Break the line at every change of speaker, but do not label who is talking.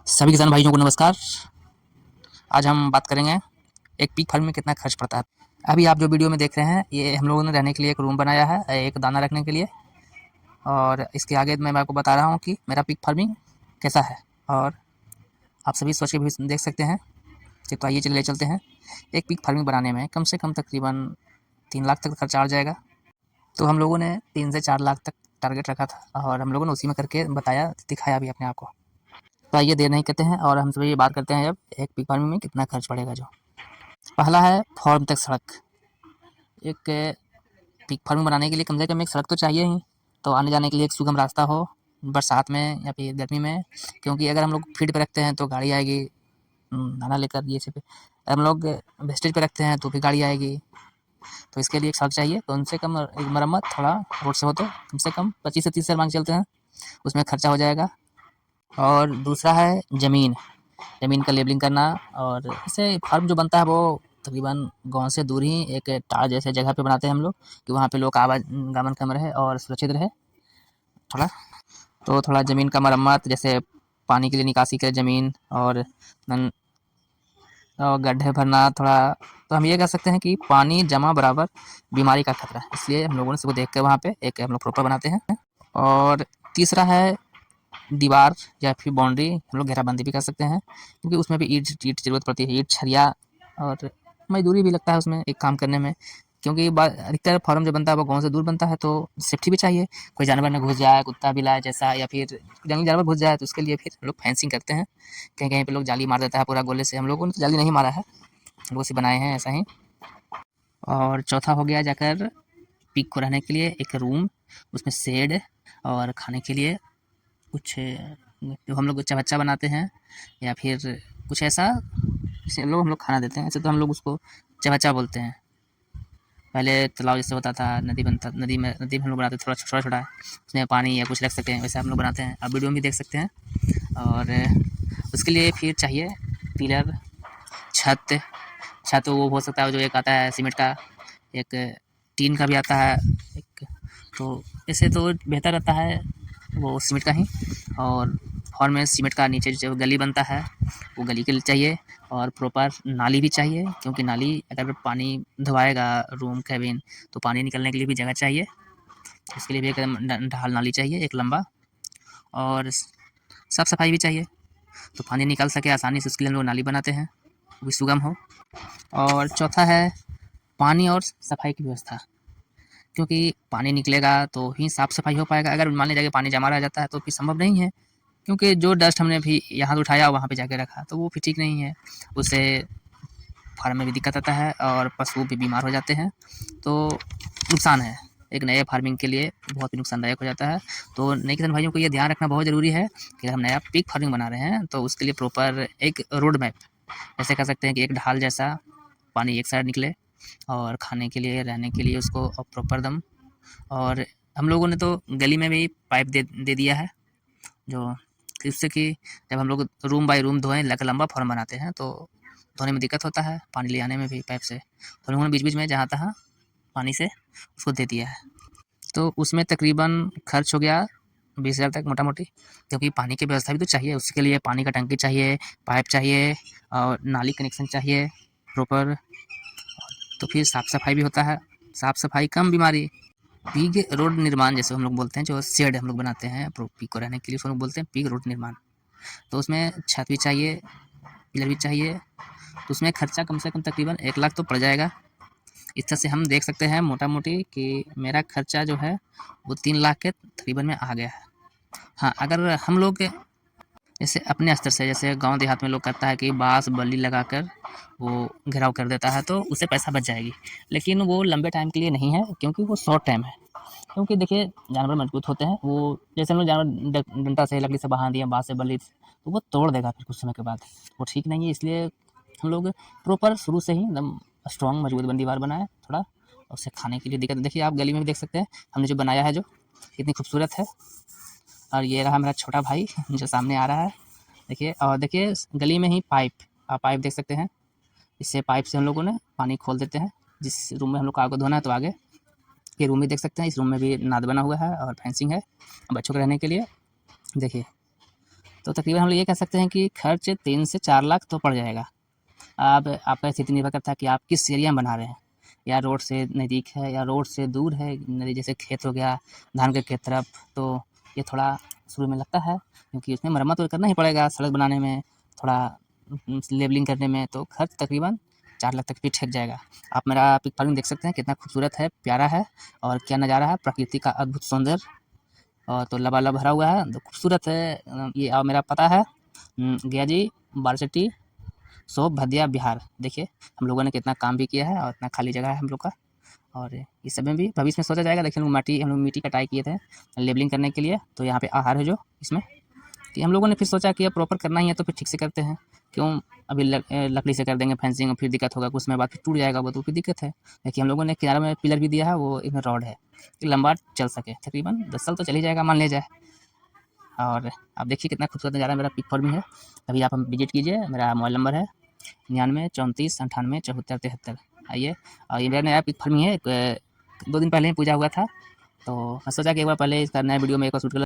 सभी किसान भाइयों को नमस्कार। आज हम बात करेंगे एक पीक फार्म में कितना खर्च पड़ता है। अभी आप जो वीडियो में देख रहे हैं ये हम लोगों ने रहने के लिए एक रूम बनाया है, एक दाना रखने के लिए। और इसके आगे मैं आपको बता रहा हूँ कि मेरा पीक फार्मिंग कैसा है, और आप सभी सोच के भी देख सकते हैं। तो आइए चलिए चलते हैं। एक पीक फार्मिंग बनाने में कम से कम तकरीबन 3 लाख तक खर्चा आ जाएगा। तो हम लोगों ने 3 से 4 लाख तक टारगेट रखा था, और हम लोगों ने उसी में करके बताया, दिखाया भी अपने आप को। तो आइए देर नहीं करते हैं और हम सभी ये बात करते हैं अब एक पीक फार्मिंग में कितना खर्च पड़ेगा। जो पहला है फार्म तक सड़क। एक पीक फार्मिंग बनाने के लिए कम से कम एक सड़क तो चाहिए ही, तो आने जाने के लिए एक सुगम रास्ता हो बरसात में या फिर गर्मी में। क्योंकि अगर हम लोग फील्ड पे रखते हैं तो गाड़ी आएगी दाना लेकर, ये सब हम लोग वेस्टेज पे रखते हैं तो भी गाड़ी आएगी। तो इसके लिए एक सड़क चाहिए। तो उनसे कम एक मरम्मत थोड़ा रोड से हो तो कम से कम 25 से 30 हज़ार मान के चलते हैं, उसमें खर्चा हो जाएगा। और दूसरा है ज़मीन। ज़मीन का लेबलिंग करना, और इससे फार्म जो बनता है वो तकरीबन गाँव से दूर ही एक टार जैसे जगह पे बनाते हैं हम लोग, कि वहाँ पे लोग आवागमन कम रहे और सुरक्षित रहे थोड़ा। तो थोड़ा ज़मीन का मरम्मत, जैसे पानी के लिए निकासी के ज़मीन, और गड्ढे भरना थोड़ा। तो हम ये कह सकते हैं कि पानी जमा बराबर बीमारी का खतरा है, इसलिए हम लोगों ने इसको देख कर वहाँ पे एक हम लोग प्रॉपर बनाते हैं। और तीसरा है दीवार या फिर बाउंड्री, हम लोग घेराबंदी भी कर सकते हैं, क्योंकि उसमें भी ईंट ईंट ज़रूरत पड़ती है, ईंट छरिया, और मजदूरी भी लगता है उसमें एक काम करने में। क्योंकि अधिकतर फार्म जो बनता है वो गाँव से दूर बनता है, तो सेफ्टी भी चाहिए। कोई जानवर ना घुस जाए, कुत्ता बिलाए जैसा, या फिर जंगली जानवर घुस जाए, तो उसके लिए फिर हम लोग फेंसिंग करते हैं। कहीं कहीं पे लोग जाली मार देता है पूरा गोले से, हम लोगों ने तो जाली नहीं मारा है, हम लोग से बनाए हैं ऐसा ही। और चौथा हो गया जाकर पिग को रहने के लिए एक रूम, उसमें शेड, और खाने के लिए कुछ जो हम लोग चवच्चा बनाते हैं, या फिर कुछ ऐसा जिसे लोग हम लोग खाना देते हैं। ऐसे तो हम लोग उसको चवच्चा बोलते हैं। पहले तालाब जैसे होता था, नदी में हम लोग बनाते थोड़ा छोटा छोटा, उसमें पानी या कुछ रख सकते हैं, वैसे हम लोग बनाते हैं। आप वीडियो में भी देख सकते हैं। और उसके लिए फिर चाहिए पिलर, छत। छत वो हो सकता है जो एक आता है सीमेंट का, एक टीन का भी आता है एक। तो ऐसे तो बेहतर रहता है वो सीमेंट का ही। और फार्म में सीमेंट का नीचे जो गली बनता है वो गली के लिए चाहिए, और प्रॉपर नाली भी चाहिए, क्योंकि नाली अगर पानी धोआएगा रूम कैबिन तो पानी निकलने के लिए भी जगह चाहिए। इसके लिए भी एक ढाल नाली चाहिए एक लंबा, और साफ़ सफाई भी चाहिए, तो पानी निकल सके आसानी से, उसके लिए हम लोग नाली बनाते हैं, वो भी सुगम हो। और चौथा है पानी और सफाई की व्यवस्था, क्योंकि पानी निकलेगा तो ही साफ़ सफाई हो पाएगा। अगर मान लीजिए पानी जमा रह जाता है तो फिर संभव नहीं है, क्योंकि जो डस्ट हमने भी यहाँ से उठाया वहाँ पे जाके रखा, तो वो फिर ठीक नहीं है। उससे फार्म में भी दिक्कत आता है और पशु भी बीमार हो जाते हैं, तो नुकसान है। एक नए फार्मिंग के लिए बहुत ही नुकसानदायक हो जाता है। तो नए किसान भाइयों को ये ध्यान रखना बहुत ज़रूरी है कि अगर हम नया पिग फार्मिंग बना रहे हैं तो उसके लिए प्रॉपर एक रोड मैप, ऐसे कह सकते हैं कि एक ढाल जैसा पानी एक साइड निकले, और खाने के लिए रहने के लिए उसको प्रॉपर दम। और हम लोगों ने तो गली में भी पाइप दे दिया है, जो जिससे कि जब हम लोग रूम बाय रूम धोएं लंबा फार्म बनाते हैं तो धोने में दिक्कत होता है, पानी ले आने में भी पाइप से। तो हम लोगों ने बीच बीच में जहाँ तहाँ पानी से उसको दे दिया है। तो उसमें तकरीबन खर्च हो गया 20,000 तक मोटा मोटी, क्योंकि पानी की व्यवस्था भी तो चाहिए। उसके लिए पानी का टंकी चाहिए, पाइप चाहिए, और नाली कनेक्शन चाहिए प्रॉपर। तो फिर साफ़ सफाई भी होता है, साफ़ सफाई कम बीमारी। पिग रोड निर्माण जैसे हम लोग बोलते हैं, जो शेड हम लोग बनाते हैं पिग को रहने के लिए, उसको हम लोग बोलते हैं पिग रोड निर्माण। तो उसमें छत भी चाहिए, पिलर भी चाहिए, तो उसमें खर्चा कम से कम तकरीबन 1 लाख तो पड़ जाएगा। इस तरह से हम देख सकते हैं मोटा मोटी कि मेरा खर्चा जो है वो 3 लाख के तकरीबन में आ गया है। हाँ, अगर हम लोग जैसे अपने स्तर से, जैसे गांव देहात में लोग करता है कि बांस बल्ली लगाकर वो घेराव कर देता है, तो उससे पैसा बच जाएगी। लेकिन वो लंबे टाइम के लिए नहीं है, क्योंकि वो शॉर्ट टाइम है। क्योंकि देखिए जानवर मजबूत होते हैं, वो जैसे हम लोग जानवर डंडा से लकड़ी से बांध दिए, बांस से बल्ली से, तो वो तोड़ देगा फिर कुछ समय के बाद, वो ठीक नहीं है। इसलिए हम लोग प्रॉपर शुरू से ही एकदम स्ट्रॉन्ग मजबूत दीवार बनाए थोड़ा। उससे खाने के लिए दिक्कत, देखिए आप गली में भी देख सकते हैं हमने जो बनाया है, जो कितनी खूबसूरत है। और ये रहा मेरा छोटा भाई जो सामने आ रहा है, देखिए। और देखिए गली में ही पाइप, आप पाइप देख सकते हैं। इससे पाइप से हम लोगों ने पानी खोल देते हैं। जिस रूम में हम लोग को आगे धोना है तो आगे, ये रूम भी देख सकते हैं, इस रूम में भी नाद बना हुआ है और फेंसिंग है बच्चों के रहने के लिए। देखिए तो तकरीबन हम लोग ये कह सकते हैं कि खर्च 3 से 4 लाख तो पड़ जाएगा। अब आपका स्थिति निर्भर करता है कि आप किस एरिया में बना रहे हैं, या रोड से नज़दीक है या रोड से दूर है, नदी जैसे खेत हो गया धान के खेत तरफ, तो ये थोड़ा शुरू में लगता है क्योंकि उसमें मरम्मत तो करना ही पड़ेगा, सड़क बनाने में, थोड़ा लेवलिंग करने में, तो खर्च तकरीबन 4 लाख तक भी ठेक जाएगा। आप मेरा पिक फार्मिंग देख सकते हैं कितना खूबसूरत है, प्यारा है, और क्या नज़ारा है, प्रकृति का अद्भुत सौंदर्य, और तो लबालब भरा हुआ है, तो खूबसूरत है ये। और मेरा पता है गया जी बारचट्टी सो भदिया बिहार। देखिए हम लोगों ने कितना काम भी किया है और इतना खाली जगह है हम लोग का, और इस समय भी भविष्य में सोचा जाएगा। देखिए हम लोग मिट्टी कटाई किए थे लेबलिंग करने के लिए, तो यहाँ पे आहार है जो इसमें, कि हम लोगों ने फिर सोचा कि अब प्रॉपर करना ही है तो फिर ठीक से करते हैं, क्यों अभी लकड़ी से कर देंगे फेंसिंग, फिर दिक्कत होगा, कुछ समय बाद फिर टूट जाएगा वो, तो फिर दिक्कत है। देखिए हम लोगों ने किनारे में पिलर भी दिया है, वो इसमें रॉड है कि लंबा चल सके, तकरीबन 10 साल तो चल ही जाएगा मान लिया जाए। और आप देखिए कितना खूबसूरत नज़ारा मेरा पिक फार्मिंग है। अभी आप हम विजिट कीजिए, मेरा मोबाइल नंबर है 99 34 98 74 73। आइए, और ये मेरा नया पिक फार्मिंग है, 2 दिन पहले ही पूजा हुआ था, तो मैं सोचा कि एक बार पहले इसका नया वीडियो में एक बार शूट कर